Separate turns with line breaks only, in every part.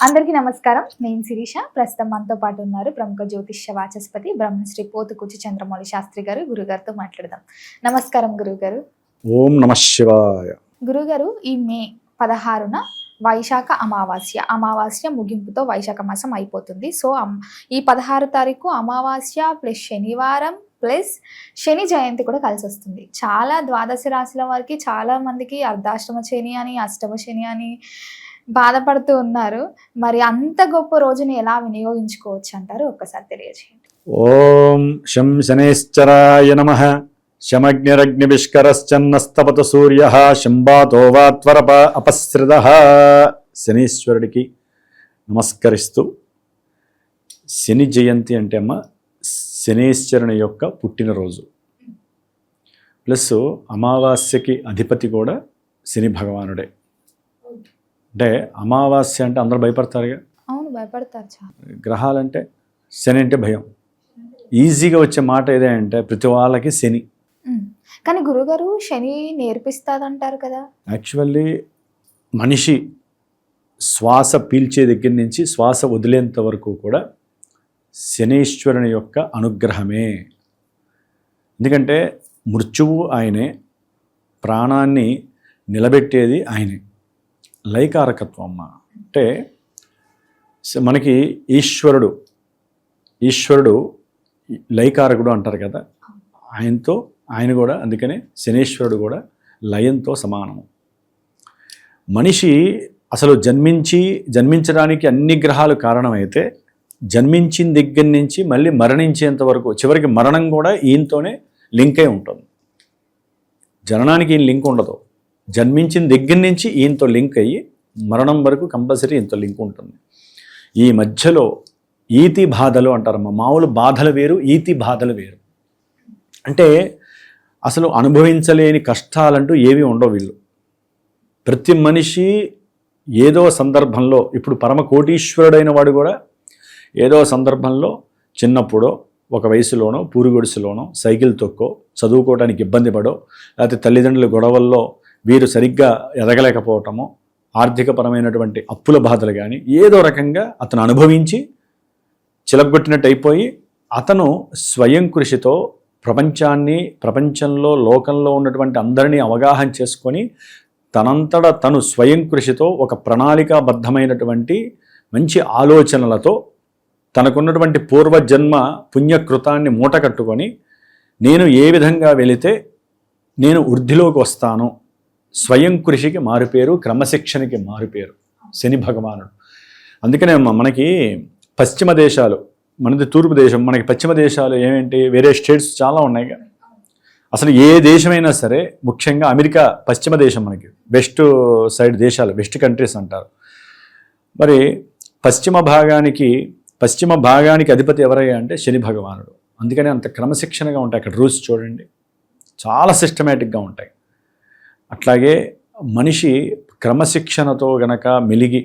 అందరికీ నమస్కారం. నేను శిరీష. ప్రస్తుతం మనతో పాటు ఉన్నారు ప్రముఖ జ్యోతిష్య వాచస్పతి బ్రహ్మశ్రీ పోతుకూచి చంద్రమౌళి శాస్త్రి గారు. గురుగారితో మాట్లాడదాం. నమస్కారం గురుగారు.
ఓం నమః శివాయ.
గురుగారు, ఈ మే 16న వైశాఖ అమావాస్య ముగింపుతో వైశాఖ మాసం అయిపోతుంది. సో ఈ 16 తారీఖు అమావాస్య ప్లస్ శనివారం ప్లస్ శని జయంతి కూడా కలిసి వస్తుంది. చాలా ద్వాదశ రాశుల వారికి చాలా మందికి అర్ధాష్టమ శని అని అష్టమ శని అని బాధపడుతూ ఉన్నారు. మరి అంత గొప్ప రోజుని ఎలా వినియోగించుకోవచ్చు అంటారు? ఒక్కసారి తెలియజేయండి.
ఓం శం శనేశ్చరాయ నమః. శమగ్నిరగ్నివిష్కరశ్చన్నస్తపత సూర్యః శంబాతో వాత్వరప అపస్రితః. శనీశ్వరుడికి నమస్కరిస్తూ, శని జయంతి అంటే అమ్మ శనీశ్వరుని యొక్క పుట్టినరోజు, ప్లస్ అమావాస్యకి అధిపతి కూడా శని భగవానుడే. అంటే అమావాస్య అంటే అందరూ భయపడతారుగా.
అవును, భయపడతారు. చాలా
గ్రహాలంటే శని అంటే భయం. ఈజీగా వచ్చే మాట ఏదంటే ప్రతి వాళ్ళకి శని.
కానీ గురుగారు, శని నేర్పిస్తాదంటారు కదా.
యాక్చువల్లీ మనిషి శ్వాస పీల్చే దగ్గర నుంచి శ్వాస వదిలేంత వరకు కూడా శనీశ్వరుని యొక్క అనుగ్రహమే. ఎందుకంటే మృత్యువు ఆయనే, ప్రాణాన్ని నిలబెట్టేది ఆయనే. లయకారకత్వం అమ్మ అంటే మనకి ఈశ్వరుడు లయకారకుడు అంటారు కదా. ఆయన కూడా అందుకనే శనీశ్వరుడు కూడా లయంతో సమానము. మనిషి అసలు జన్మించడానికి అన్ని గ్రహాలు కారణమైతే జన్మించిన దగ్గర నుంచి మళ్ళీ మరణించేంత వరకు, చివరికి మరణం కూడా ఈయనతోనే లింక్ అయి ఉంటుంది. జననానికి ఈయన లింక్ ఉండదు. జన్మించిన దగ్గర నుంచి ఈయనతో లింక్ అయ్యి మరణం వరకు కంపల్సరీ ఈయనతో లింక్ ఉంటుంది. ఈ మధ్యలో ఈతి బాధలు అంటారమ్మా. మామూలు బాధలు వేరు, ఈతి బాధలు వేరు. అంటే అసలు అనుభవించలేని కష్టాలంటూ ఏవి ఉండవు వీళ్ళు. ప్రతి మనిషి ఏదో సందర్భంలో, ఇప్పుడు పరమ కోటీశ్వరుడైన వాడు కూడా ఏదో సందర్భంలో చిన్నప్పుడో ఒక వయసులోనో పూరుగొడుసులోనో సైకిల్ తొక్కో చదువుకోవడానికి ఇబ్బంది పడో, లేకపోతే తల్లిదండ్రుల గొడవల్లో వీరు సరిగ్గా ఎదగలేకపోవటమో, ఆర్థికపరమైనటువంటి అప్పుల బాధలు కానీ ఏదో రకంగా అతను అనుభవించి చిలగొట్టినట్టు అయిపోయి అతను స్వయం కృషితో ప్రపంచంలో లోకంలో ఉన్నటువంటి అందరినీ అవగాహన చేసుకొని తనంతట తను స్వయం కృషితో ఒక ప్రణాళికాబద్ధమైనటువంటి మంచి ఆలోచనలతో తనకున్నటువంటి పూర్వజన్మ పుణ్యకృతాన్ని మూట కట్టుకొని నేను ఏ విధంగా వెళితే నేను వృద్ధిలోకి వస్తాను, స్వయం కృషికి మారుపేరు, క్రమశిక్షణకి మారుపేరు శని భగవానుడు. అందుకనే మనకి పశ్చిమ దేశాలు, మనది తూర్పు దేశం, మనకి పశ్చిమ దేశాలు ఏమేంటి, వేరే స్టేట్స్ చాలా ఉన్నాయి. అసలు ఏ దేశమైనా సరే, ముఖ్యంగా అమెరికా పశ్చిమ దేశం, మనకి వెస్ట్ సైడ్ దేశాలు, వెస్ట్ కంట్రీస్ అంటారు. మరి పశ్చిమ భాగానికి అధిపతి ఎవరయ్యా అంటే శని భగవానుడు. అందుకని అంత క్రమశిక్షణగా ఉంటాయి అక్కడ రూల్స్. చూడండి, చాలా సిస్టమేటిక్గా ఉంటాయి. అట్లాగే మనిషి క్రమశిక్షణతో గనక మెలిగి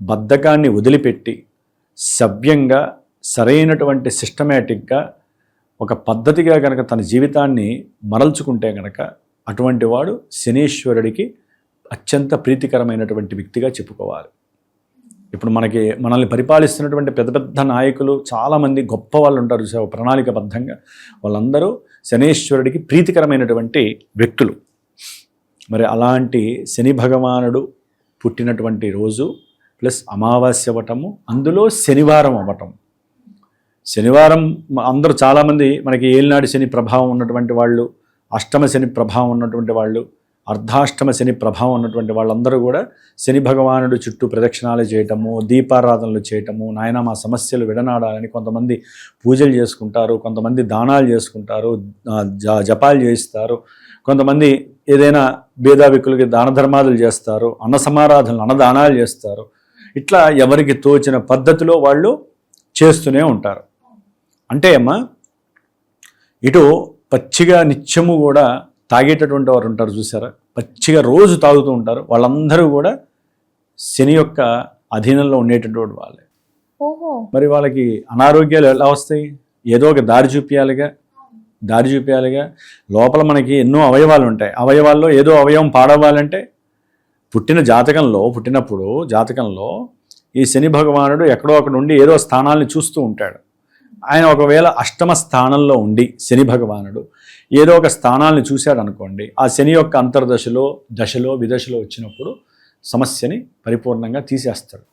బద్ధకాన్ని వదిలిపెట్టి సవ్యంగా సరైనటువంటి సిస్టమేటిక్గా ఒక పద్ధతిగా గనక తన జీవితాన్ని మరల్చుకుంటే గనక అటువంటి వాడు శనీశ్వరుడికి అత్యంత ప్రీతికరమైనటువంటి వ్యక్తిగా చెప్పుకోవాలి. ఇప్పుడు మనల్ని పరిపాలిస్తున్నటువంటి పెద్ద పెద్ద నాయకులు చాలామంది గొప్ప వాళ్ళు ఉంటారు, ప్రణాళికబద్ధంగా. వాళ్ళందరూ శనీశ్వరుడికి ప్రీతికరమైనటువంటి వ్యక్తులు. మరి అలాంటి శని భగవానుడు పుట్టినటువంటి రోజు ప్లస్ అమావాస్య అవ్వటము, అందులో శనివారం అవ్వటం. శనివారం అందరూ చాలామంది మనకి ఏలినాడు శని ప్రభావం ఉన్నటువంటి వాళ్ళు, అష్టమ శని ప్రభావం ఉన్నటువంటి వాళ్ళు, అర్ధాష్టమ శని ప్రభావం ఉన్నటువంటి వాళ్ళందరూ కూడా శని భగవానుడు చుట్టూ ప్రదక్షిణాలు చేయటము, దీపారాధనలు చేయటము, నాయన మా సమస్యలు విడనాడాలని కొంతమంది పూజలు చేసుకుంటారు, కొంతమంది దానాలు చేసుకుంటారు, జపాలు చేయిస్తారు, కొంతమంది ఏదైనా భేదావికులకి దాన ధర్మాదులు చేస్తారు, అన్నసమారాధనలు అన్నదానాలు చేస్తారు. ఇట్లా ఎవరికి తోచిన పద్ధతిలో వాళ్ళు చేస్తూనే ఉంటారు. అంటే అమ్మ, ఇటు పచ్చిగా నిత్యము కూడా తాగేటటువంటి వారు ఉంటారు చూసారా, పచ్చిగా రోజు తాగుతూ ఉంటారు. వాళ్ళందరూ కూడా శని యొక్క అధీనంలో ఉండేటటువంటి వాళ్ళే. మరి వాళ్ళకి అనారోగ్యాలు ఎలా వస్తాయి? ఏదో ఒక దారి చూపించాలిగా. లోపల మనకి ఎన్నో అవయవాలు ఉంటాయి. అవయవాల్లో ఏదో అవయవం పాడవ్వాలంటే పుట్టినప్పుడు జాతకంలో ఈ శని భగవానుడు ఎక్కడో అక్కడ ఉండి ఏదో స్థానాల్ని చూస్తూ ఉంటాడు. ఆయన ఒకవేళ అష్టమ స్థానంలో ఉండి శని భగవానుడు ఏదో ఒక స్థానాల్ని చూశాడు అనుకోండి, ఆ శని యొక్క అంతర్దశలో దశలో విదశలో వచ్చినప్పుడు సమస్యని పరిపూర్ణంగా తీసేస్తాడు.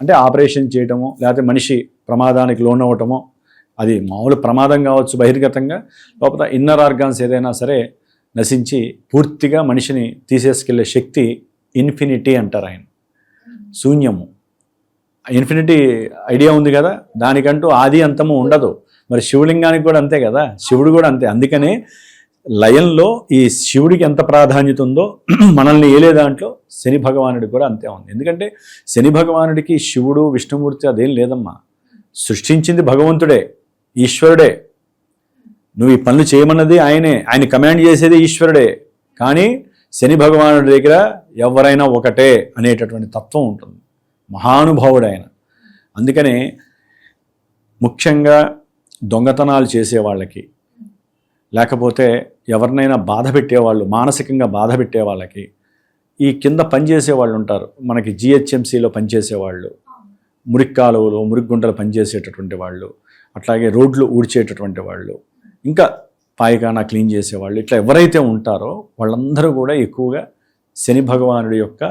అంటే ఆపరేషన్ చేయటమో లేకపోతే మనిషి ప్రమాదానికి లోనవ్వటమో, అది మామూలు ప్రమాదం కావచ్చు బహిర్గతంగా, లోపల ఇన్నర్ ఆర్గాన్స్ ఏదైనా సరే నశించి పూర్తిగా మనిషిని తీసేసుకెళ్లే శక్తి ఇన్ఫినిటీ అంటారు ఆయన, శూన్యము. ఇన్ఫినిటీ ఐడియా ఉంది కదా, దానికంటూ ఆది అంతము ఉండదు. మరి శివలింగానికి కూడా అంతే కదా, శివుడు కూడా అంతే. అందుకనే లయంలో ఈ శివుడికి ఎంత ప్రాధాన్యత ఉందో మనల్ని ఏలే దాంట్లో శని భగవానుడికి కూడా అంతే ఉంది. ఎందుకంటే శని భగవానుడికి శివుడు విష్ణుమూర్తి అదేం లేదమ్మా, సృష్టించింది భగవంతుడే, ఈశ్వరుడే. నువ్వు ఈ పనులు చేయమన్నది ఆయనే, ఆయన కమాండ్ చేసేది ఈశ్వరుడే. కానీ శని భగవానుడి దగ్గర ఎవరైనా ఒకటే అనేటటువంటి తత్వం ఉంటుంది, మహానుభావుడు ఆయన. అందుకనే ముఖ్యంగా దొంగతనాలు చేసేవాళ్ళకి, లేకపోతే ఎవరినైనా బాధ పెట్టేవాళ్ళు, మానసికంగా బాధ పెట్టే వాళ్ళకి, ఈ కింద పనిచేసే వాళ్ళు ఉంటారు మనకి, జిహెచ్ఎంసీలో పనిచేసేవాళ్ళు, మురికి కాలువలు మురికి గుంటలు పనిచేసేటటువంటి వాళ్ళు, అట్లాగే రోడ్లు ఊడ్చేటటువంటి వాళ్ళు, ఇంకా పాయిఖానా క్లీన్ చేసేవాళ్ళు, ఇట్లా ఎవరైతే ఉంటారో వాళ్ళందరూ కూడా ఎక్కువగా శని భగవానుడి యొక్క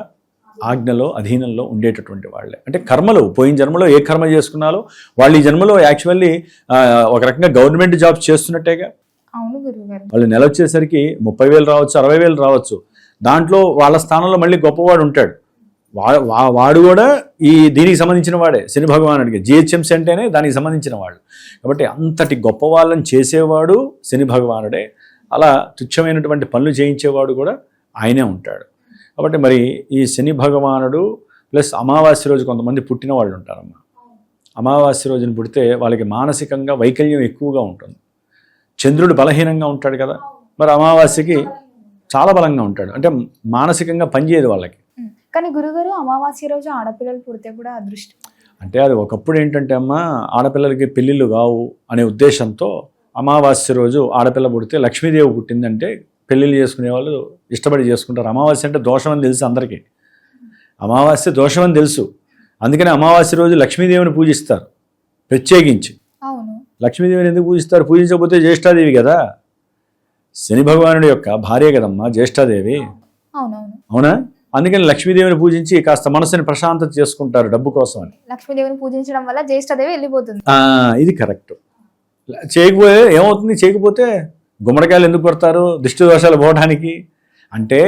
ఆజ్ఞలో అధీనంలో ఉండేటటువంటి వాళ్ళే. అంటే కర్మలు పోయిన జన్మలో ఏ కర్మ చేసుకున్నారో వాళ్ళు ఈ జన్మలో యాక్చువల్లీ ఒక రకంగా గవర్నమెంట్ జాబ్స్ చేస్తున్నట్టేగా.
అవును గురువుగారు.
వాళ్ళు నెల వచ్చేసరికి 30,000 రావచ్చు, 60,000 రావచ్చు. దాంట్లో వాళ్ళ స్థానంలో మళ్ళీ గొప్పవాడు ఉంటాడు, వాడు కూడా దీనికి సంబంధించిన వాడే, శని భగవానుడికి. జిహెచ్ఎంసీ అంటేనే దానికి సంబంధించిన వాళ్ళు. కాబట్టి అంతటి గొప్ప వాళ్ళని చేసేవాడు శని భగవానుడే. అలా తుచ్చమైనటువంటి పనులు చేయించేవాడు కూడా ఆయనే ఉంటాడు. కాబట్టి మరి ఈ శని భగవానుడు ప్లస్ అమావాస్య రోజు కొంతమంది పుట్టిన వాళ్ళు ఉంటారమ్మా. అమావాస్య రోజున పుడితే వాళ్ళకి మానసికంగా వైకల్యం ఎక్కువగా ఉంటుంది. చంద్రుడు బలహీనంగా ఉంటాడు కదా, మరి అమావాస్యకి చాలా బలంగా ఉంటాడు, అంటే మానసికంగా పనిచేయదు వాళ్ళకి.
కానీ గురుగారు అమావాస్య రోజు ఆడపిల్లలు పుడితే కూడా అదృష్టం
అంటే అది ఒకప్పుడు ఏంటంటే అమ్మా, ఆడపిల్లలకి పెళ్ళిళ్ళు కావు అనే ఉద్దేశంతో అమావాస్య రోజు ఆడపిల్ల పుడితే లక్ష్మీదేవి పుట్టిందంటే పెళ్ళిళ్ళు చేసుకునే వాళ్ళు ఇష్టపడి చేసుకుంటారు. అమావాస్య అంటే దోషం అని తెలుసు అందరికీ, అమావాస్య దోషం అని తెలుసు. అందుకని అమావాస్య రోజు లక్ష్మీదేవిని పూజిస్తారు ప్రత్యేకించి.
అవును,
లక్ష్మీదేవిని ఎందుకు పూజిస్తారు? పూజించకపోతే జ్యేష్ఠాదేవి కదా, శని భగవానుడి యొక్క భార్య కదమ్మా జ్యేష్ఠాదేవి.
అవునవును,
అవునా? అందుకని లక్ష్మీదేవిని పూజించి కాస్త మనసుని ప్రశాంతత చేసుకుంటారు డబ్బు కోసం అని.
లక్ష్మీదేవిని పూజించడం వల్ల జ్యేష్ఠదేవి వెళ్ళిపోతుంది.
ఇది కరెక్ట్. చేయకపోతే ఏమవుతుంది? చేయకపోతే గుమ్మడికాయలు ఎందుకు కొడతారు? దిష్టి దోషాలు పోవడానికి. అంటే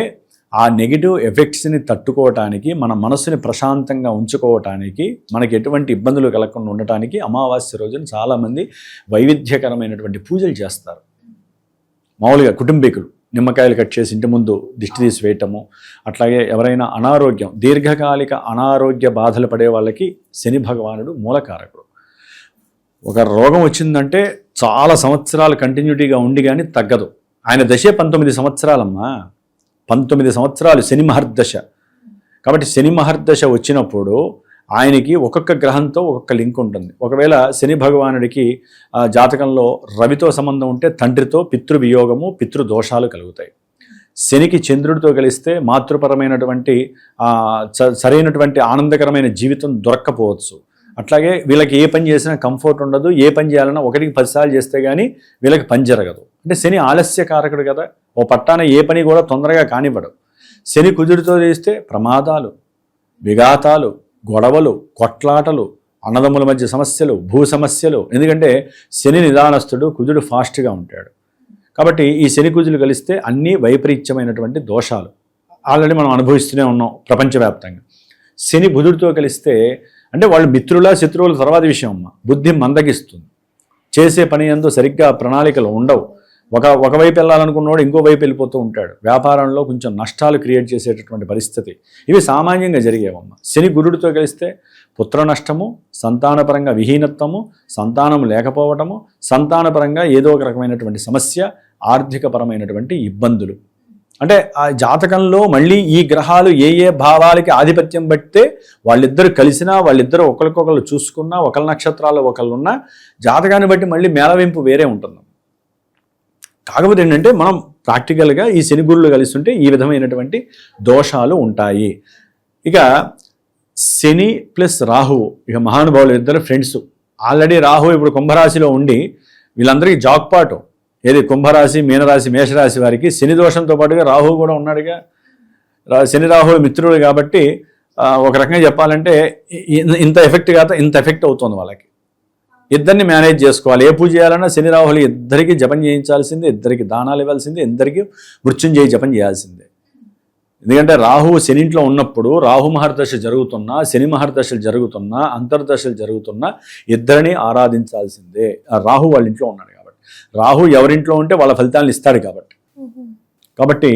ఆ నెగిటివ్ ఎఫెక్ట్స్ని తట్టుకోవటానికి, మన మనసుని ప్రశాంతంగా ఉంచుకోవటానికి, మనకి ఎటువంటి ఇబ్బందులు కలగకుండా ఉండటానికి అమావాస్య రోజున చాలామంది వైవిధ్యకరమైనటువంటి పూజలు చేస్తారు. మామూలుగా కుటుంబీకులు నిమ్మకాయలు కట్ చేసి ఇంటి ముందు దిష్టి తీసి వేయటము, అట్లాగే ఎవరైనా అనారోగ్యం, దీర్ఘకాలిక అనారోగ్య బాధలు పడే వాళ్ళకి శని భగవానుడు మూలకారకుడు. ఒక రోగం వచ్చిందంటే చాలా సంవత్సరాలు కంటిన్యూటీగా ఉండి కానీ తగ్గదు. ఆయన దశే 19 సంవత్సరాలమ్మా, 19 సంవత్సరాలు శని మహర్దశ. కాబట్టి శని మహర్దశ వచ్చినప్పుడు ఆయనకి ఒక్కొక్క గ్రహంతో ఒక్కొక్క లింక్ ఉంటుంది. ఒకవేళ శని భగవానుడికి జాతకంలో రవితో సంబంధం ఉంటే తండ్రితో పితృవియోగము, పితృదోషాలు కలుగుతాయి. శనికి చంద్రుడితో కలిస్తే మాతృపరమైనటువంటి సరైనటువంటి ఆనందకరమైన జీవితం దొరక్కపోవచ్చు. అట్లాగే వీళ్ళకి ఏ పని చేసినా కంఫర్ట్ ఉండదు, ఏ పని చేయాలన్నా 1కి 10 సార్లు చేస్తే కానీ వీళ్ళకి పని జరగదు. అంటే శని ఆలస్యకారకుడు కదా, ఓ పట్టాన ఏ పని కూడా తొందరగా కానివ్వడు. శని కుజుడితో చేస్తే ప్రమాదాలు, విఘాతాలు, గొడవలు, కొట్లాటలు, అన్నదమ్ముల మధ్య సమస్యలు, భూ సమస్యలు. ఎందుకంటే శని నిదానస్తుడు, కుజుడు ఫాస్ట్గా ఉంటాడు. కాబట్టి ఈ శని కుజులు కలిస్తే అన్నీ వైపరీత్యమైనటువంటి దోషాలు ఆల్రెడీ మనం అనుభవిస్తూనే ఉన్నాం ప్రపంచవ్యాప్తంగా. శని బుధుడితో కలిస్తే అంటే వాళ్ళు మిత్రుల శత్రువుల తర్వాత విషయం అమ్మ, బుద్ధి మందగిస్తుంది, చేసే పని యందు సరిగ్గా ప్రణాళికలు ఉండవు. ఒకవైపు వెళ్ళాలనుకున్నవాడు ఇంకో వైపు వెళ్ళిపోతూ ఉంటాడు. వ్యాపారంలో కొంచెం నష్టాలు క్రియేట్ చేసేటటువంటి పరిస్థితి, ఇవి సామాన్యంగా జరిగేవమ్మ. శని గురుడితో కలిస్తే పుత్ర నష్టము, సంతానపరంగా విహీనత్వము, సంతానం లేకపోవటము, సంతానపరంగా ఏదో ఒక రకమైనటువంటి సమస్య, ఆర్థికపరమైనటువంటి ఇబ్బందులు. అంటే ఆ జాతకంలో మళ్ళీ ఈ గ్రహాలు ఏ ఏ భావాలకి ఆధిపత్యం పడితే వాళ్ళిద్దరు కలిసినా, వాళ్ళిద్దరు ఒకరికొకరు చూసుకున్నా, ఒకళ్ళ నక్షత్రాలు ఒకళ్ళున్నా జాతకాన్ని బట్టి మళ్ళీ మేళవింపు వేరే ఉంటుంది. కాకపోతే ఏంటంటే మనం ప్రాక్టికల్గా ఈ శని గురులు కలిసి ఉంటే ఈ విధమైనటువంటి దోషాలు ఉంటాయి. ఇక శని ప్లస్ రాహువు ఇక మహానుభావులు ఇద్దరు ఫ్రెండ్స్. ఆల్రెడీ రాహు ఇప్పుడు కుంభరాశిలో ఉండి వీళ్ళందరికీ జాక్పాటు. ఏది కుంభరాశి, మీనరాశి, మేషరాశి వారికి శని దోషంతో పాటుగా రాహువు కూడా ఉన్నాడుగా. శని రాహువులు మిత్రులు కాబట్టి ఒక రకంగా చెప్పాలంటే ఇంత ఎఫెక్ట్ కాక ఇంత ఎఫెక్ట్ అవుతుంది వాళ్ళకి. ఇద్దరిని మేనేజ్ చేసుకోవాలి. ఏ పూజ చేయాలన్నా శని రాహులు ఇద్దరికి జపం చేయించాల్సిందే, ఇద్దరికి దానాలు ఇవ్వాల్సిందే, ఇద్దరికి మృత్యుంజయ జపం చేయాల్సిందే. ఎందుకంటే రాహువు శనింట్లో ఉన్నప్పుడు రాహు మహర్దశ జరుగుతున్నా, శని మహర్దశలు జరుగుతున్నా, అంతర్దశలు జరుగుతున్నా ఇద్దరిని ఆరాధించాల్సిందే. రాహు వాళ్ళ ఇంట్లో ఉన్నాడు కాబట్టి, రాహు ఎవరింట్లో ఉంటే వాళ్ళ ఫలితాలను ఇస్తాడు కాబట్టి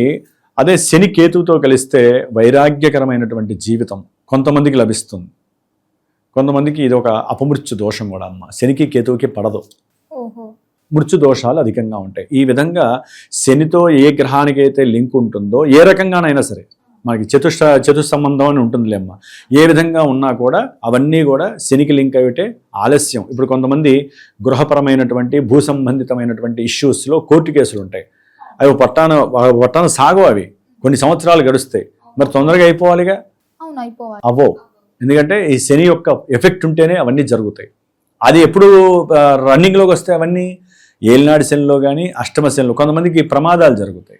అదే శని కేతువుతో కలిస్తే వైరాగ్యకరమైనటువంటి జీవితం కొంతమందికి లభిస్తుంది. కొంతమందికి ఇది ఒక అపమృత్యు దోషం కూడా అమ్మ. శనికి కేతువుకి పడదు, మృత్యు దోషాలు అధికంగా ఉంటాయి. ఈ విధంగా శనితో ఏ గ్రహానికైతే లింక్ ఉంటుందో ఏ రకంగానైనా సరే, మనకి చతుస్సంబంధం అని ఉంటుందిలేమ్మ, ఏ విధంగా ఉన్నా కూడా అవన్నీ కూడా శనికి లింక్ అయితే ఆలస్యం. ఇప్పుడు కొంతమంది గృహపరమైనటువంటి భూ సంబంధితమైనటువంటి ఇష్యూస్లో కోర్టు కేసులు ఉంటాయి. అవి పట్టాన సాగవు, అవి కొన్ని సంవత్సరాలు గడుస్తాయి. మరి తొందరగా అయిపోవాలిగా, అవో. ఎందుకంటే ఈ శని యొక్క ఎఫెక్ట్ ఉంటేనే అవన్నీ జరుగుతాయి. అది ఎప్పుడు రన్నింగ్లోకి వస్తాయి అవన్నీ? ఏలినాడు శనిలో కానీ అష్టమ శనిలో కొంతమందికి ప్రమాదాలు జరుగుతాయి.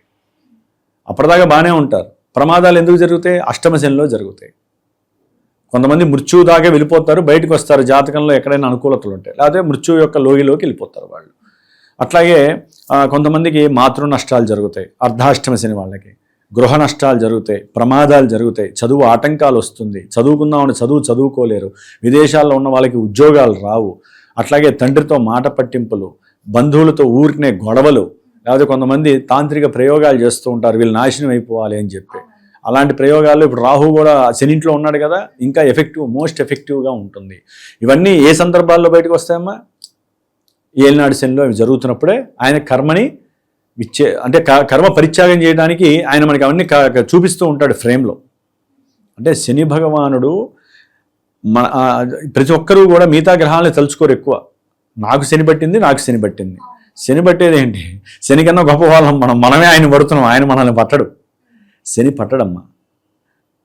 అప్పటిదాకా బాగానే ఉంటారు, ప్రమాదాలు ఎందుకు జరుగుతాయి? అష్టమ శనిలో జరుగుతాయి. కొంతమంది మృత్యువు దాకా వెళ్ళిపోతారు, బయటకు వస్తారు జాతకంలో ఎక్కడైనా అనుకూలతలు ఉంటాయి, లేకపోతే మృత్యువు యొక్క లోగిలోకి వెళ్ళిపోతారు వాళ్ళు. అట్లాగే కొంతమందికి మాతృ నష్టాలు జరుగుతాయి, అర్ధాష్టమ శని వాళ్ళకి గృహ నష్టాలు జరుగుతాయి, ప్రమాదాలు జరుగుతాయి, చదువు ఆటంకాలు వస్తుంది, చదువుకుందామని చదువుకోలేరు, విదేశాల్లో ఉన్న వాళ్ళకి ఉద్యోగాలు రావు, అట్లాగే తండ్రితో మాట పట్టింపులు, బంధువులతో ఊరికనే గొడవలు, లేకపోతే కొంతమంది తాంత్రిక ప్రయోగాలు చేస్తూ ఉంటారు వీళ్ళు నాశనం అయిపోవాలి అని చెప్పి. అలాంటి ప్రయోగాలు ఇప్పుడు రాహు కూడా శనింట్లో ఉన్నాడు కదా, ఇంకా మోస్ట్ ఎఫెక్టివ్గా ఉంటుంది. ఇవన్నీ ఏ సందర్భాల్లో బయటకు వస్తాయమ్మా? ఏలినాడు శనిలో ఇవి జరుగుతున్నప్పుడే ఆయన కర్మని అంటే కర్మ పరిత్యాగం చేయడానికి ఆయన మనకి అవన్నీ చూపిస్తూ ఉంటాడు ఫ్రేమ్లో. అంటే శని భగవానుడు ప్రతి ఒక్కరూ కూడా మిగతా గ్రహాలను తలుచుకోరు ఎక్కువ. నాకు శని పట్టింది. శని పట్టేది ఏంటి? శని కన్నా గొప్ప వాళ్ళం మనమే ఆయన పడుతున్నాం, ఆయన మనల్ని పట్టడు. శని పట్టడమ్మా.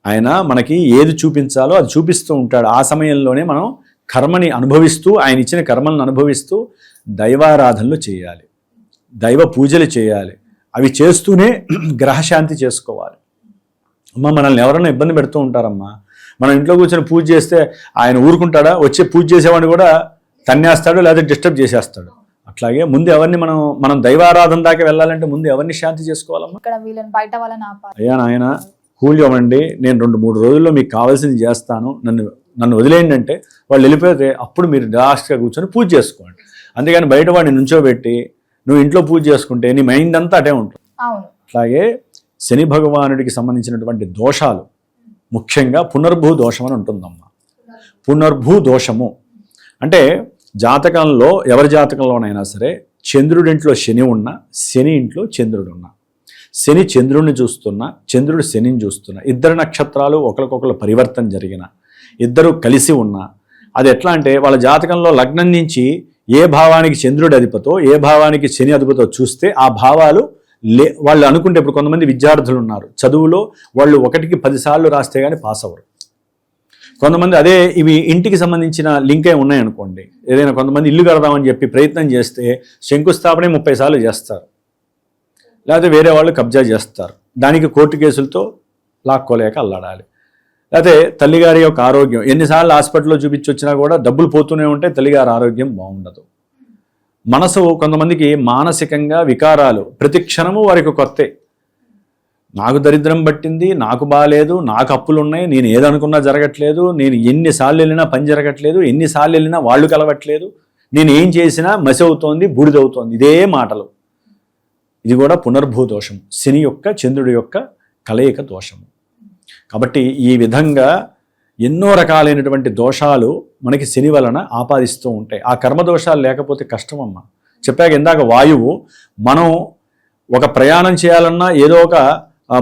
ఆయన మనకి ఏది చూపించాలో అది చూపిస్తూ ఉంటాడు. ఆ సమయంలోనే మనం కర్మని అనుభవిస్తూ, ఆయన ఇచ్చిన కర్మలను అనుభవిస్తూ దైవారాధనలు చేయాలి, దైవ పూజలు చేయాలి. అవి చేస్తూనే గ్రహశాంతి చేసుకోవాలి. అమ్మ మనల్ని ఎవరైనా ఇబ్బంది పెడుతూ ఉంటారమ్మా. మనం ఇంట్లో కూర్చొని పూజ చేస్తే ఆయన ఊరుకుంటాడా? వచ్చే పూజ చేసేవాడిని కూడా తన్నేస్తాడు, లేదా డిస్టర్బ్ చేసేస్తాడు. అట్లాగే ముందు ఎవరిని మనం దైవారాధన దాకా వెళ్ళాలంటే ముందు ఎవరిని శాంతి చేసుకోవాలమ్మా? అయ్యా నాయన కూలి ఇవ్వండి, నేను 2-3 రోజుల్లో మీకు కావాల్సింది చేస్తాను, నన్ను వదిలేయండి అంటే వాళ్ళు వెళ్ళిపోతే అప్పుడు మీరు లాస్ట్గా కూర్చొని పూజ చేసుకోండి. అంతేగాని బయట వాడిని నుంచోబెట్టి నువ్వు ఇంట్లో పూజ చేసుకుంటే నీ మైండ్ అంతా అటే ఉంటుంది. అట్లాగే శని భగవానుడికి సంబంధించినటువంటి దోషాలు ముఖ్యంగా పునర్భూ దోషం అని ఉంటుందమ్మా. పునర్భూ దోషము అంటే జాతకంలో ఎవరి జాతకంలోనైనా సరే చంద్రుడింట్లో శని ఉన్నా, శని ఇంట్లో చంద్రుడు ఉన్నా, శని చంద్రుడిని చూస్తున్నా, చంద్రుడు శనిని చూస్తున్నా, ఇద్దరు నక్షత్రాలు ఒకరికొకరు పరివర్తన జరిగిన, ఇద్దరు కలిసి ఉన్నా, అది ఎట్లా అంటే వాళ్ళ జాతకంలో లగ్నం నుంచి ఏ భావానికి చంద్రుడి అధిపతో ఏ భావానికి శని అధిపతో చూస్తే ఆ భావాలు వాళ్ళు అనుకుంటే, ఇప్పుడు కొంతమంది విద్యార్థులు ఉన్నారు చదువులో, వాళ్ళు 1కి 10 సార్లు రాస్తే కానీ పాస్ అవ్వరు. కొంతమంది అదే ఇవి ఇంటికి సంబంధించిన లింకే ఉన్నాయనుకోండి, ఏదైనా కొంతమంది ఇల్లు కడదామని చెప్పి ప్రయత్నం చేస్తే శంకుస్థాపనే 30 సార్లు చేస్తారు, లేకపోతే వేరే వాళ్ళు కబ్జా చేస్తారు, దానికి కోర్టు కేసులతో లాక్కోలేక అల్లాడాలి. లేకపోతే తల్లిగారి యొక్క ఆరోగ్యం ఎన్నిసార్లు హాస్పిటల్లో చూపించి వచ్చినా కూడా డబ్బులు పోతూనే ఉంటే తల్లిగారి ఆరోగ్యం బాగుండదు. మనసు కొంతమందికి మానసికంగా వికారాలు ప్రతి క్షణము వారికి కొత్తే. నాకు దరిద్రం పట్టింది, నాకు బాగాలేదు, నాకు అప్పులు ఉన్నాయి, నేను ఏదనుకున్నా జరగట్లేదు, నేను ఎన్నిసార్లు వెళ్ళినా పని జరగట్లేదు, ఎన్నిసార్లు వెళ్ళినా వాళ్ళు కలవట్లేదు, నేను ఏం చేసినా మసి అవుతోంది, బూడిదవుతోంది, ఇదే మాటలు. ఇది కూడా పునర్భూ దోషం, శని యొక్క చంద్రుడి యొక్క కలయిక దోషము. కాబట్టి ఈ విధంగా ఎన్నో రకాలైనటువంటి దోషాలు మనకి శని వలన ఆపాదిస్తూ ఉంటాయి. ఆ కర్మదోషాలు లేకపోతే కష్టమమ్మా. చెప్పాక ఇందాక వాయువు, మనం ఒక ప్రయాణం చేయాలన్నా ఏదో ఒక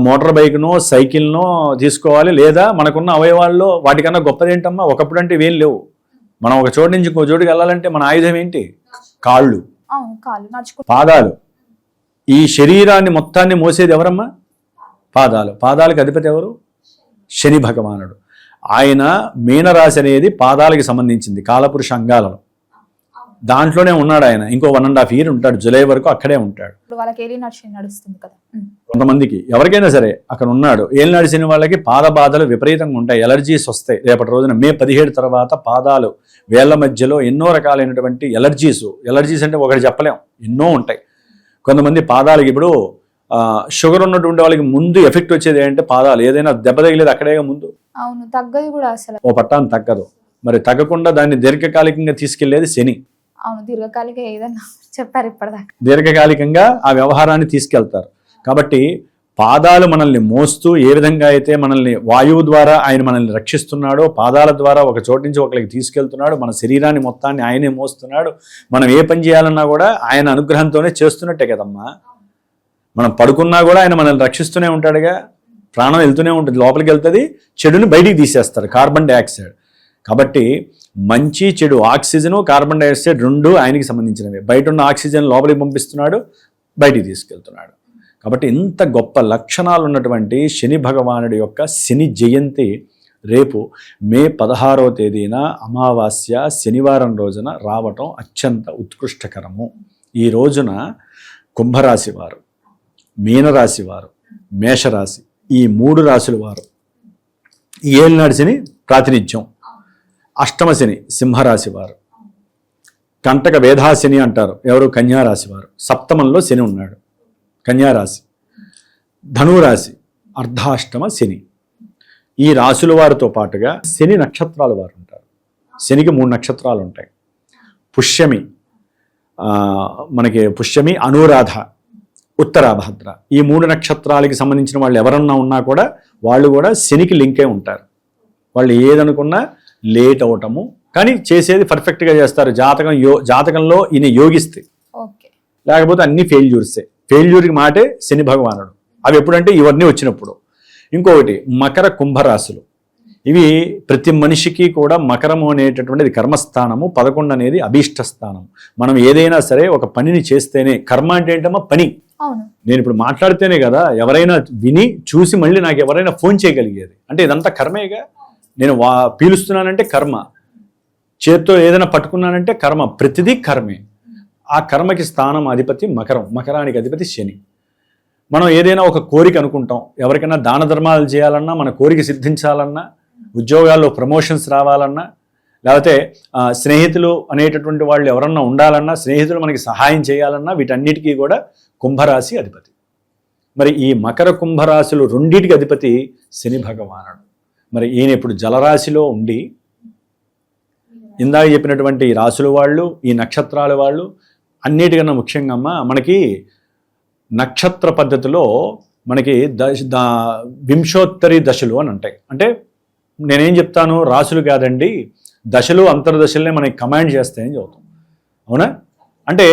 మోటార్ బైక్నో సైకిల్నో తీసుకోవాలి, లేదా మనకున్న అవయవాల్లో వాటికన్నా గొప్పదేంటమ్మా? ఒకప్పుడు అంటే ఇవేం లేవు. మనం ఒక చోటు నుంచి ఇంకో చోటుకి వెళ్ళాలంటే మన ఆయుధం ఏంటి? కాళ్ళు, పాదాలు. ఈ శరీరాన్ని మొత్తాన్ని మోసేది ఎవరమ్మా? పాదాలు. పాదాలకు అధిపతి ఎవరు? శని భగవానుడు. ఆయన మీనరాశి అనేది పాదాలకి సంబంధించింది, కాలపురుష అంగాలలో. దాంట్లోనే ఉన్నాడు ఆయన. ఇంకో 1.5 year ఉంటాడు, జూలై వరకు అక్కడే ఉంటాడు.
ఇప్పుడు వాళ్ళకి ఏలినాటి శని నడుస్తుంది కదా.
కొంతమందికి ఎవరికైనా సరే అక్కడ ఉన్నాడు. ఏలినాటి శని వాళ్ళకి పాద బాధలు విపరీతంగా ఉంటాయి, ఎలర్జీస్ వస్తాయి. రేపటి రోజున మే 17 తర్వాత పాదాలు వేళ్ల మధ్యలో ఎన్నో రకాలైనటువంటి ఎలర్జీస్ అంటే ఒకటి చెప్పలేం, ఎన్నో ఉంటాయి. కొంతమంది పాదాలకి ఇప్పుడు షుగర్ ఉన్నటువంటి వాళ్ళకి ముందు ఎఫెక్ట్ వచ్చేది ఏంటంటే పాదాలు, ఏదైనా దెబ్బ తగిలేదు అక్కడే ముందు.
అవును, తగ్గదు కూడా అసలు.
ఓ పట్టాన్ని తగ్గదు. మరి తగ్గకుండా దాన్ని దీర్ఘకాలికంగా తీసుకెళ్లేది శని.
అవును, దీర్ఘకాలిక ఏదన్నా చెప్పారు ఇప్పటిదాకా.
దీర్ఘకాలికంగా ఆ వ్యవహారాన్ని తీసుకెళ్తారు. కాబట్టి పాదాలు మనల్ని మోస్తూ, ఏ విధంగా అయితే మనల్ని వాయువు ద్వారా ఆయన మనల్ని రక్షిస్తున్నాడో, పాదాల ద్వారా ఒక చోటు నుంచి ఒకరికి తీసుకెళ్తున్నాడు. మన శరీరాన్ని మొత్తాన్ని ఆయనే మోస్తున్నాడు. మనం ఏ పని చేయాలన్నా కూడా ఆయన అనుగ్రహంతోనే చేస్తున్నట్టే కదమ్మా. మనం పడుకున్నా కూడా ఆయన మనల్ని రక్షిస్తూనే ఉంటాడుగా. ప్రాణం వెళ్తూనే ఉంటుంది, లోపలికి వెళ్తుంది, చెడుని బయటికి తీసేస్తారు, కార్బన్ డైఆక్సైడ్. కాబట్టి మంచి చెడు, ఆక్సిజను కార్బన్ డైఆక్సైడ్ రెండు ఆయనకి సంబంధించినవి. బయట ఉన్న ఆక్సిజన్ లోపలికి పంపిస్తున్నాడు, బయటికి తీసుకెళ్తున్నాడు. కాబట్టి ఇంత గొప్ప లక్షణాలు ఉన్నటువంటి శని భగవానుడి యొక్క శని జయంతి రేపు మే 16వ తేదీన అమావాస్య శనివారం రోజున రావటం అత్యంత ఉత్కృష్టకరము. ఈ రోజున కుంభరాశి వారు, మీనరాశి వారు, మేషరాశి, ఈ 3 రాశుల వారు ఏలినాటి శని ప్రాతినిధ్యం. అష్టమ శని సింహరాశి వారు, కంటక వేధాశని అంటారు ఎవరు, కన్యారాశి వారు. సప్తమంలో శని ఉన్నాడు, కన్యారాశి. ధనురాశి అర్ధాష్టమ శని. ఈ రాశుల వారితో పాటుగా శని నక్షత్రాల వారు ఉంటారు. శనికి 3 నక్షత్రాలు ఉంటాయి. పుష్యమి, మనకి పుష్యమి, అనురాధ, ఉత్తరాభద్ర. ఈ 3 నక్షత్రాలకి సంబంధించిన వాళ్ళు ఎవరన్నా ఉన్నా కూడా వాళ్ళు కూడా శనికి లింకే ఉంటారు. వాళ్ళు ఏదనుకున్నా లేట్ అవటము, కానీ చేసేది పర్ఫెక్ట్గా చేస్తారు. జాతకంలో ఈయన యోగిస్తే, లేకపోతే అన్ని ఫెయిల్యూర్సే. ఫెయిల్యూర్కి మాటే శని భగవానుడు. అవి ఎప్పుడంటే ఇవన్నీ వచ్చినప్పుడు. ఇంకొకటి మకర కుంభరాశులు. ఇవి ప్రతి మనిషికి కూడా మకరము అనేటటువంటిది కర్మస్థానము, 11 అనేది అభీష్ట స్థానం. మనం ఏదైనా సరే ఒక పనిని చేస్తేనే, కర్మ అంటే ఏంటమ్మా పని. నేను ఇప్పుడు మాట్లాడితేనే కదా ఎవరైనా విని చూసి మళ్ళీ నాకు ఎవరైనా ఫోన్ చేయగలిగేది. అంటే ఇదంతా కర్మేగా. నేను పీలుస్తున్నానంటే కర్మ, చేత్తో ఏదైనా పట్టుకున్నానంటే కర్మ, ప్రతిదీ కర్మే. ఆ కర్మకి స్థానం అధిపతి మకరం, మకరానికి అధిపతి శని. మనం ఏదైనా ఒక కోరిక అనుకుంటాం, ఎవరికైనా దాన ధర్మాలు చేయాలన్నా, మన కోరిక సిద్ధించాలన్నా, ఉద్యోగాల్లో ప్రమోషన్స్ రావాలన్నా, లేకపోతే స్నేహితులు అనేటటువంటి వాళ్ళు ఎవరన్నా ఉండాలన్నా, స్నేహితులు మనకి సహాయం చేయాలన్నా, వీటన్నిటికీ కూడా కుంభరాశి అధిపతి. మరి ఈ మకర కుంభరాశులు రెండింటికి అధిపతి శని భగవానుడు. మరి ఈయన ఇప్పుడు జలరాశిలో ఉండి ఇందాక చెప్పినటువంటి ఈ రాశుల వాళ్ళు, ఈ నక్షత్రాల వాళ్ళు, అన్నిటికన్నా ముఖ్యంగా అమ్మ మనకి నక్షత్ర పద్ధతిలో మనకి వింశోత్తరి దశలు అని ఉంటాయి. అంటే నేనేం చెప్తాను, రాశులు కాదండి, దశలు అంతర్దశలనే మనకి కమాండ్ చేస్తాయని చెబుతాం. అవునా? అంటే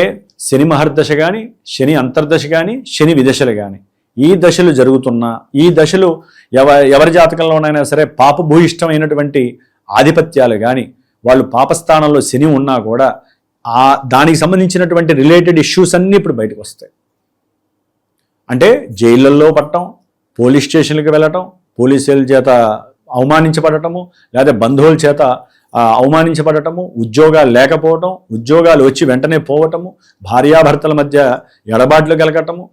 శని మహర్దశ కానీ, శని అంతర్దశ కానీ, శని విదశలు కానీ, ఈ దశలు జరుగుతున్నా, ఈ దశలు ఎవరి జాతకంలోనైనా సరే పాపభూయిష్టమైనటువంటి ఆధిపత్యాలు కానీ, వాళ్ళు పాపస్థానంలో శని ఉన్నా కూడా దానికి సంబంధించినటువంటి రిలేటెడ్ ఇష్యూస్ అన్నీ ఇప్పుడు బయటకు వస్తాయి. అంటే జైళ్ళల్లో పట్టడం, పోలీస్ స్టేషన్లకు వెళ్ళటం, పోలీసుల చేత అవమానించబడటము, లేదా బంధువుల చేత అవమానించబడటము, ఉద్యోగాలు లేకపోవటం, ఉద్యోగాలు వచ్చి వెంటనే పోవటము, భార్యాభర్తల మధ్య ఎడబాట్లు కలగటము,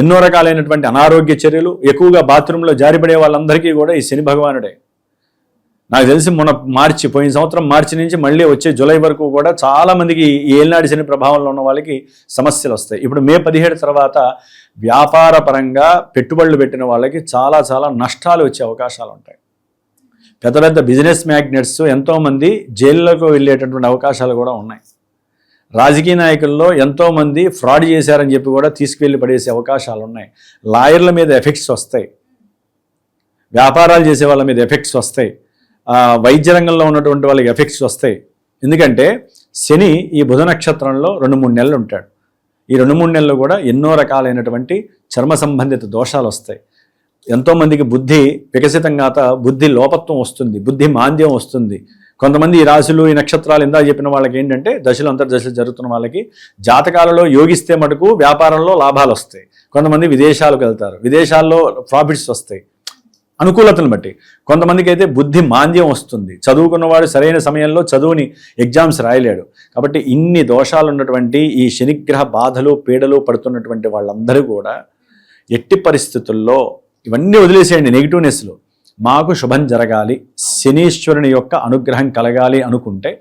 ఎన్నో రకాలైనటువంటి అనారోగ్య చర్యలు, ఎక్కువగా బాత్రూంలో జారిపడే వాళ్ళందరికీ కూడా ఈ శని భగవానుడే. నాకు తెలిసి పోయిన సంవత్సరం మార్చి నుంచి మళ్ళీ వచ్చే జూలై వరకు కూడా చాలామందికి ఈ ఏలినాటి శని ప్రభావంలో ఉన్న వాళ్ళకి సమస్యలు వస్తాయి. ఇప్పుడు మే 17 తర్వాత వ్యాపార పరంగా పెట్టుబడులు పెట్టిన వాళ్ళకి చాలా చాలా నష్టాలు వచ్చే అవకాశాలు ఉంటాయి. పెద్ద పెద్ద బిజినెస్ మ్యాగ్నెట్స్ ఎంతోమంది జైల్లోకి వెళ్ళేటటువంటి అవకాశాలు కూడా ఉన్నాయి. రాజకీయ నాయకుల్లో ఎంతోమంది ఫ్రాడ్ చేశారని చెప్పి కూడా తీసుకువెళ్ళి పడేసే అవకాశాలు ఉన్నాయి. లాయర్ల మీద ఎఫెక్ట్స్ వస్తాయి, వ్యాపారాలు చేసే వాళ్ళ మీద ఎఫెక్ట్స్ వస్తాయి, వైద్య రంగంలో ఉన్నటువంటి వాళ్ళకి ఎఫెక్ట్స్ వస్తాయి. ఎందుకంటే శని ఈ బుధ నక్షత్రంలో 2-3 నెలలు ఉంటాడు. ఈ 2-3 నెలలు కూడా ఎన్నో రకాలైనటువంటి చర్మ సంబంధిత దోషాలు వస్తాయి. ఎంతోమందికి బుద్ధి వికసితం కాక బుద్ధి లోపత్వం వస్తుంది, బుద్ధి మాంద్యం వస్తుంది. కొంతమంది ఈ రాశులు, ఈ నక్షత్రాలు ఇందా చెప్పిన వాళ్ళకి ఏంటంటే దశలు అంతర్దశలు జరుగుతున్న వాళ్ళకి జాతకాలలో యోగిస్తే మటుకు వ్యాపారంలో లాభాలు వస్తాయి. కొంతమంది విదేశాలకు వెళ్తారు, విదేశాల్లో ప్రాఫిట్స్ వస్తాయి. అనుకూలతను బట్టి. కొంతమందికి అయితే బుద్ధి మాంద్యం వస్తుంది, చదువుకున్నవాడు సరైన సమయంలో చదువుని ఎగ్జామ్స్ రాయలేడు. కాబట్టి ఇన్ని దోషాలు ఉన్నటువంటి ఈ శనిగ్రహ బాధలు పీడలు పడుతున్నటువంటి వాళ్ళందరూ కూడా ఎట్టి పరిస్థితుల్లో ఇవన్నీ వదిలేసేయండి. నెగిటివ్నెస్లు, మాకు శుభం జరగాలి, శనీశ్వరుని యొక్క అనుగ్రహం కలగాలి అనుకుంటే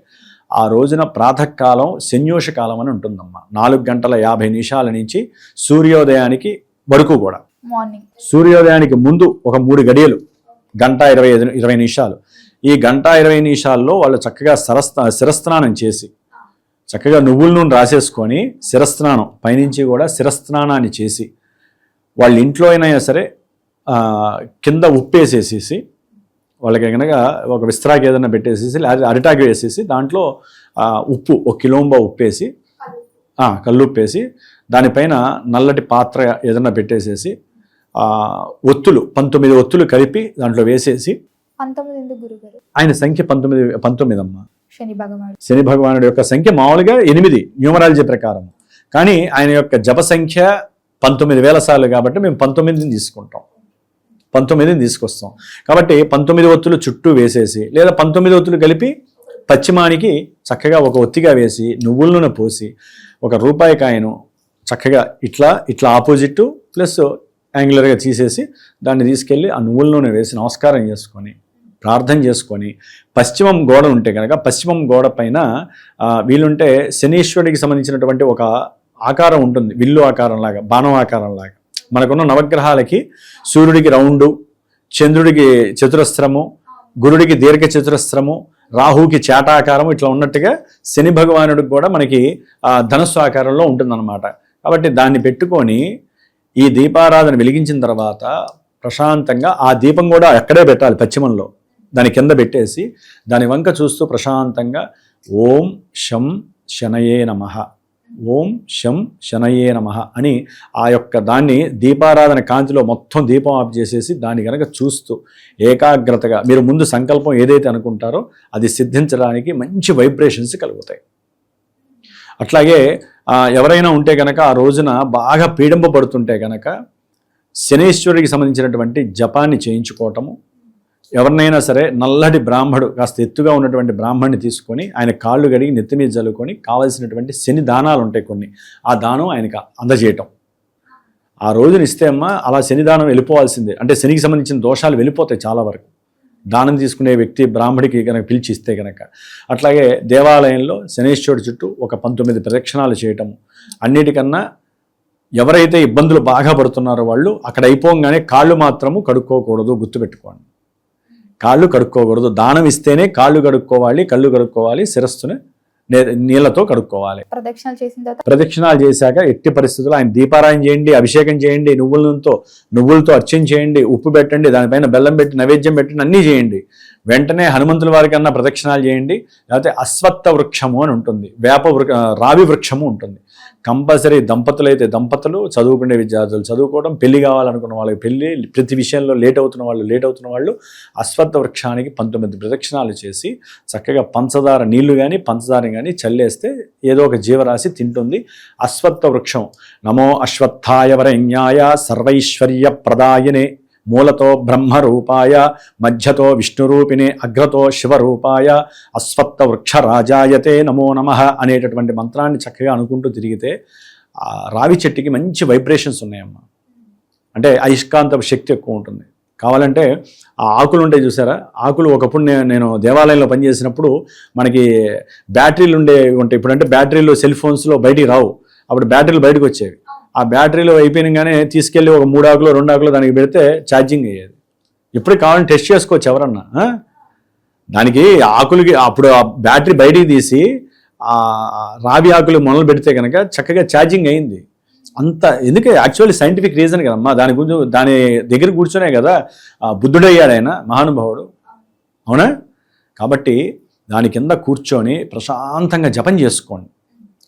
ఆ రోజున ప్రాతకాలం శన్యూష కాలం అని ఉంటుందమ్మా. 4:50 నుంచి సూర్యోదయానికి వరకు కూడా.
మార్నింగ్
సూర్యోదయానికి ముందు ఒక 3 గడియలు, 1:20 నిమిషాలు. ఈ 1:20 నిమిషాల్లో వాళ్ళు చక్కగా శిరస్నానం చేసి, చక్కగా నువ్వుల నూనె రాసేసుకొని శిరస్నానం పైనుంచి కూడా శిరస్నానాన్ని చేసి, వాళ్ళ ఇంట్లో అయినా సరే కింద ఉప్పేసేసేసి, వాళ్ళకి కనుక ఒక విస్త్రాకి ఏదైనా పెట్టేసేసి, అరిటాకి వేసేసి దాంట్లో ఉప్పు 1 కిలోంబా ఉప్పేసి, కల్లుప్పేసి దానిపైన నల్లటి పాత్ర ఏదైనా పెట్టేసేసి ఒత్తులు 19 ఒత్తులు కలిపి దాంట్లో వేసేసి.
19 గురుగారు?
ఆయన సంఖ్య 19 అమ్మా.
శని
భగవానుడి యొక్క సంఖ్య మామూలుగా 8 న్యూమరాలజీ ప్రకారం, కానీ ఆయన యొక్క జప సంఖ్య 19,000 సార్లు కాబట్టి మేము 19ని తీసుకుంటాం, 19ని తీసుకొస్తాం. కాబట్టి 19 ఒత్తులు చుట్టూ వేసేసి, లేదా 19 ఒత్తులు కలిపి పశ్చిమానికి చక్కగా ఒక ఒత్తిగా వేసి, నువ్వుల నూనె పోసి, ఒక రూపాయి కాయను చక్కగా ఇట్లా ఆపోజిట్ ప్లస్ యాంగులర్గా తీసేసి దాన్ని తీసుకెళ్ళి ఆ నువ్వుల నూనె వేసి నమస్కారం చేసుకొని ప్రార్థన చేసుకొని, పశ్చిమం గోడ ఉంటే కనుక పశ్చిమం గోడ పైన వీలుంటే శనీశ్వరుడికి సంబంధించినటువంటి ఒక ఆకారం ఉంటుంది, విల్లు ఆకారంలాగా, బాణం ఆకారంలాగా. మనకున్న నవగ్రహాలకి సూర్యుడికి రౌండు, చంద్రుడికి చతురస్రము, గురుడికి దీర్ఘ చతురస్రము, రాహుకి చేటాకారం, ఇట్లా ఉన్నట్టుగా శని భగవానుడికి కూడా మనకి ధనస్సు ఆకారంలో ఉంటుందన్నమాట. కాబట్టి దాన్ని పెట్టుకొని ఈ దీపారాధన వెలిగించిన తర్వాత ప్రశాంతంగా ఆ దీపం కూడా అక్కడే పెట్టాలి, పశ్చిమంలో. దాని కింద పెట్టేసి దాని వంక చూస్తూ ప్రశాంతంగా ఓం శం శనయే నమః, ఓం శం శనయే నమః అని ఆ యొక్క దాన్ని దీపారాధన కాంతిలో మొత్తం దీపం ఆఫ్ చేసేసి దాన్ని కనుక చూస్తూ ఏకాగ్రతగా మీరు ముందు సంకల్పం ఏదైతే అనుకుంటారో అది సిద్ధించడానికి మంచి వైబ్రేషన్స్ కలుగుతాయి. అట్లాగే ఎవరైనా ఉంటే కనుక ఆ రోజున బాగా పీడింపబడుతుంటే కనుక శనీశ్వరుడికి సంబంధించినటువంటి జపాన్ని చేయించుకోవటము, ఎవరినైనా సరే నల్లటి బ్రాహ్మడు, కాస్త ఎత్తుగా ఉన్నటువంటి బ్రాహ్మణ్ణి తీసుకొని ఆయన కాళ్ళు గడిగి నెత్తి మీద చల్లుకొని కావాల్సినటువంటి శని దానాలు ఉంటాయి కొన్ని, ఆ దానం ఆయనకు అందజేయటం. ఆ రోజున ఇస్తే అమ్మ అలా శని దానం వెళ్ళిపోవాల్సిందే. అంటే శనికి సంబంధించిన దోషాలు వెళ్ళిపోతాయి చాలా వరకు, దానం తీసుకునే వ్యక్తి బ్రాహ్మడికి కనుక పిలిచి ఇస్తే కనుక. అట్లాగే దేవాలయంలో శనీశ్వరుడి చుట్టూ ఒక 19 ప్రదక్షిణాలు చేయటము. అన్నిటికన్నా ఎవరైతే ఇబ్బందులు బాగా పడుతున్నారో వాళ్ళు అక్కడ అయిపోగానే కాళ్ళు మాత్రము కడుక్కోకూడదు, గుర్తుపెట్టుకోండి. కాళ్ళు కడుక్కోకూడదు, దానం ఇస్తేనే కాళ్ళు కడుక్కోవాలి, కళ్ళు కడుక్కోవాలి, శిరస్సుని నీళ్లతో కడుక్కోవాలి. ప్రదక్షిణాలు చేశాక ఎట్టి పరిస్థితుల్లో ఆయన దీపారాయణ చేయండి, అభిషేకం చేయండి, నువ్వులతో అర్చన చేయండి, ఉప్పు పెట్టండి, దానిపైన బెల్లం పెట్టి నైవేద్యం పెట్టండి, అన్నీ చేయండి. వెంటనే హనుమంతుల వారికన్నా ప్రదక్షిణాలు చేయండి. లేకపోతే అశ్వత్థ వృక్షము అని ఉంటుంది, రావి వృక్షము ఉంటుంది. కంపల్సరీ దంపతులైతే దంపతులు, చదువుకునే విద్యార్థులు చదువుకోవడం, పెళ్లి కావాలనుకున్న వాళ్ళకి పెళ్లి, ప్రతి విషయంలో లేట్ అవుతున్న వాళ్ళు అశ్వత్థ వృక్షానికి 19 ప్రదక్షిణాలు చేసి చక్కగా పంచదార నీళ్లు కానీ పంచదార కానీ చల్లేస్తే ఏదో ఒక జీవరాశి తింటుంది. అశ్వత్థ వృక్షం నమో అశ్వత్థాయ వరేణ్యాయ సర్వైశ్వర్య ప్రదాయనే మూలతో బ్రహ్మరూపాయ మధ్యతో విష్ణురూపిణే అగ్రతో శివరూపాయ అశ్వత్థ వృక్ష రాజాయతే నమో నమః అనేటటువంటి మంత్రాన్ని చక్కగా అనుకుంటూ తిరిగితే ఆ రావి చెట్టుకి మంచి వైబ్రేషన్స్ ఉన్నాయమ్మా. అంటే అయస్కాంత శక్తి ఎక్కువ ఉంటుంది. కావాలంటే ఆ ఆకులు ఉంటాయి చూసారా, ఆకులు ఒకప్పుడు నేను దేవాలయంలో పనిచేసినప్పుడు మనకి బ్యాటరీలు ఉంటాయి. ఇప్పుడంటే బ్యాటరీలు సెల్ ఫోన్స్లో బయటికి రావు, అప్పుడు బ్యాటరీలు బయటకు వచ్చేవి. ఆ బ్యాటరీలు అయిపోయినగానే తీసుకెళ్ళి ఒక 3 ఆకులు 2 ఆకులు దానికి పెడితే ఛార్జింగ్ అయ్యేది. ఇప్పుడు కావాలని టెస్ట్ చేసుకోవచ్చు ఎవరన్నా. దానికి ఆకులకి అప్పుడు ఆ బ్యాటరీ బయటికి తీసి ఆ రావి ఆకులు మొదలు పెడితే కనుక చక్కగా ఛార్జింగ్ అయింది. అంత ఎందుకే యాక్చువల్లీ సైంటిఫిక్ రీజన్ కదమ్మా. దాని దగ్గర కూర్చునే కదా బుద్ధుడయ్యాడు ఆయన మహానుభావుడు, అవునా? కాబట్టి దాని కింద కూర్చొని ప్రశాంతంగా జపం చేసుకోండి,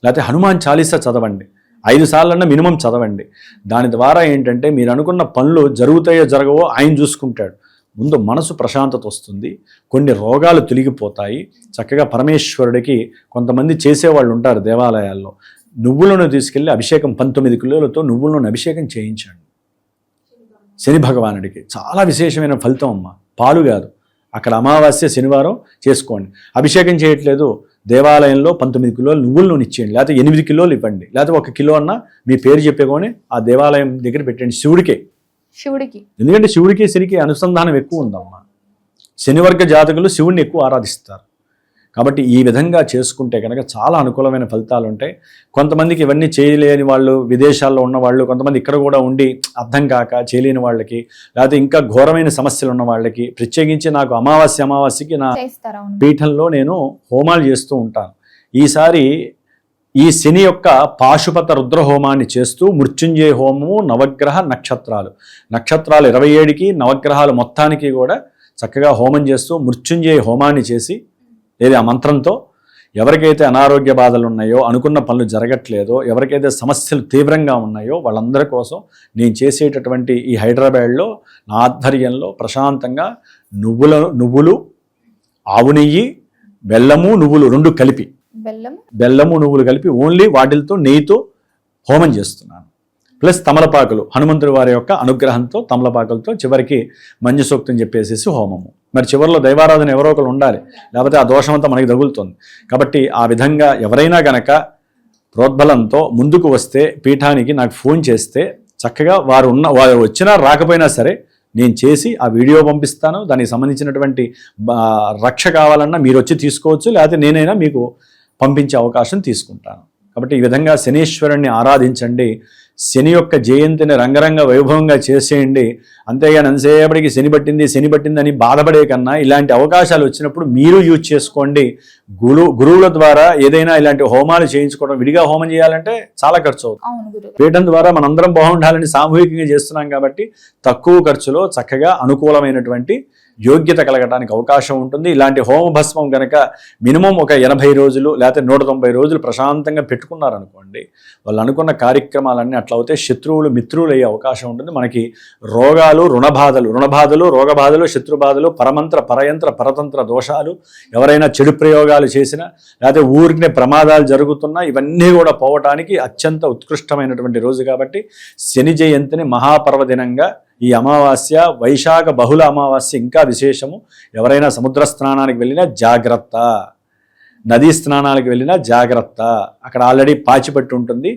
లేకపోతే హనుమాన్ చాలీసా చదవండి, 5 సార్లన్నా మినిమం చదవండి. దాని ద్వారా ఏంటంటే మీరు అనుకున్న పనులు జరుగుతాయో జరగవో ఆయన చూసుకుంటాడు. ముందు మనసు ప్రశాంతత వస్తుంది, కొన్ని రోగాలు తొలగిపోతాయి. చక్కగా పరమేశ్వరుడికి కొంతమంది చేసేవాళ్ళు ఉంటారు దేవాలయాల్లో, నువ్వులను తీసుకెళ్ళి అభిషేకం 19 కిలోలతో నువ్వులను అభిషేకం చేయించండి. శని భగవానుడికి చాలా విశేషమైన ఫలితం అమ్మ. పాలు కాదు, అక్కడ అమావాస్య శనివారం చేసుకోండి. అభిషేకం చేయట్లేదు, దేవాలయంలో 19 కిలోలు నువ్వుల నూనె ఇచ్చేయండి, లేకపోతే 8 కిలోలు ఇవ్వండి, లేకపోతే 1 కిలో అన్న మీ పేరు చెప్పేకొని ఆ దేవాలయం దగ్గర పెట్టండి శివుడికి. ఎందుకంటే శివుడికి శనికి అనుసంధానం ఎక్కువ ఉందమ్మా. శనివర్గ జాతకులు శివుడిని ఎక్కువ ఆరాధిస్తారు కాబట్టి ఈ విధంగా చేసుకుంటే కనుక చాలా అనుకూలమైన ఫలితాలు ఉంటాయి. కొంతమందికి ఇవన్నీ చేయలేని వాళ్ళు, విదేశాల్లో ఉన్న వాళ్ళు, కొంతమంది ఇక్కడ కూడా ఉండి అర్థం కాక చేయలేని వాళ్ళకి, లేకపోతే ఇంకా ఘోరమైన సమస్యలు ఉన్న వాళ్ళకి ప్రత్యేకించి నాకు అమావాస్యకి నా పీఠంలో నేను హోమాలు చేస్తూ ఉంటాను. ఈసారి ఈ శని యొక్క పాశుపత రుద్ర హోమాన్ని చేస్తూ మృత్యుంజయ హోమము, నవగ్రహ నక్షత్రాలు 27కి నవగ్రహాలు మొత్తానికి కూడా చక్కగా హోమం చేస్తూ మృత్యుంజయ హోమాన్ని చేసి, లేదా ఆ మంత్రంతో ఎవరికైతే అనారోగ్య బాధలు ఉన్నాయో, అనుకున్న పనులు జరగట్లేదో, ఎవరికైతే సమస్యలు తీవ్రంగా ఉన్నాయో వాళ్ళందరి కోసం నేను చేసేటటువంటి ఈ హైదరాబాద్లో నా ఆధ్వర్యంలో ప్రశాంతంగా నువ్వులు, ఆవు నెయ్యి, బెల్లము, నువ్వులు 2 కలిపి, బెల్లము నువ్వులు కలిపి ఓన్లీ వాటితో నెయ్యితో హోమం చేస్తున్నాను. ప్లస్ తమలపాకులు, హనుమంతుడి వారి యొక్క అనుగ్రహంతో తమలపాకులతో చివరికి మంజు సూక్తం చెప్పేసి హోమము. మరి చివరిలో దైవారాధన ఎవరో ఒకరు ఉండాలి, లేకపోతే ఆ దోషం అంతా మనకి తగులుతుంది. కాబట్టి ఆ విధంగా ఎవరైనా గనక ప్రోద్బలంతో ముందుకు వస్తే పీఠానికి నాకు ఫోన్ చేస్తే చక్కగా వారు వచ్చినా రాకపోయినా సరే నేను చేసి ఆ వీడియో పంపిస్తాను. దానికి సంబంధించినటువంటి రక్ష కావాలన్నా మీరు వచ్చి తీసుకోవచ్చు, లేకపోతే నేనైనా మీకు పంపించే అవకాశం తీసుకుంటాను. కాబట్టి ఈ విధంగా శనీశ్వరుణ్ణి ఆరాధించండి. శని యొక్క జయంతిని రంగరంగ వైభవంగా చేసేయండి. అంతేగాని ఎంతసేపటికి శని పట్టింది అని బాధపడే కన్నా ఇలాంటి అవకాశాలు వచ్చినప్పుడు మీరు యూజ్ చేసుకోండి. గురువుల ద్వారా ఏదైనా ఇలాంటి హోమాలు చేయించుకోవడం, విడిగా హోమం చేయాలంటే చాలా ఖర్చు అవుతుంది. పీఠం ద్వారా మనందరం బాగుండాలని సామూహికంగా చేస్తున్నాం కాబట్టి తక్కువ ఖర్చులో చక్కగా అనుకూలమైనటువంటి యోగ్యత కలగడానికి అవకాశం ఉంటుంది. ఇలాంటి హోమ భస్మం కనుక మినిమం ఒక 80 రోజులు లేకపోతే 190 రోజులు ప్రశాంతంగా పెట్టుకున్నారనుకోండి, వాళ్ళు అనుకున్న కార్యక్రమాలన్నీ అట్లా అవుతే శత్రువులు మిత్రులు అయ్యే అవకాశం ఉంటుంది. మనకి రోగాలు, రుణబాధలు, రోగబాధలు, శత్రుబాధలు, పరమంత్ర, పరయంత్ర, పరతంత్ర దోషాలు, ఎవరైనా చెడు ప్రయోగాలు చేసినా, లేకపోతే ఊరికినే ప్రమాదాలు జరుగుతున్నా ఇవన్నీ కూడా పోవటానికి అత్యంత ఉత్కృష్టమైనటువంటి రోజు. కాబట్టి శని జయంతిని మహాపర్వదినంగా ఈ అమావాస్య, వైశాఖ బహుళ అమావాస్య ఇంకా విశేషము. ఎవరైనా సముద్ర స్నానానికి వెళ్ళినా జాగ్రత్త, నదీ స్నానాలకు వెళ్ళినా జాగ్రత్త. అక్కడ ఆల్రెడీ పాచిపట్టి ఉంటుంది,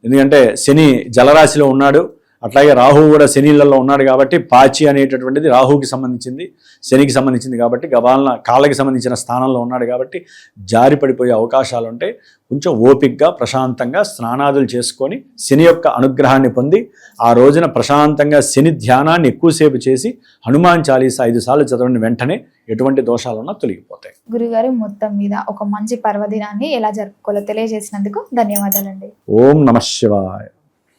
ఎందుకంటే శని జలరాశిలో ఉన్నాడు, అట్లాగే రాహువు కూడా శనిలలో ఉన్నాడు. కాబట్టి పాచి అనేటటువంటిది రాహువుకి సంబంధించింది, శనికి సంబంధించింది. కాబట్టి గబాలన కాళ్ళకి సంబంధించిన స్థానంలో ఉన్నాడు కాబట్టి జారి పడిపోయే అవకాశాలు ఉంటాయి. కొంచెం ఓపికగా ప్రశాంతంగా స్నానాదులు చేసుకొని శని యొక్క అనుగ్రహాన్ని పొంది ఆ రోజున ప్రశాంతంగా శని ధ్యానాన్ని ఎక్కువసేపు చేసి హనుమాన్ చాలీసా 5 సార్లు చదవండి. వెంటనే ఎటువంటి దోషాలున్నా తొలగిపోతాయి.
గురుగారు, మొత్తం మీద ఒక మంచి పర్వదినాన్ని ఎలా జరుపుకోవాలో తెలియజేసినందుకు ధన్యవాదాలండి.
ఓం నమః శివాయ.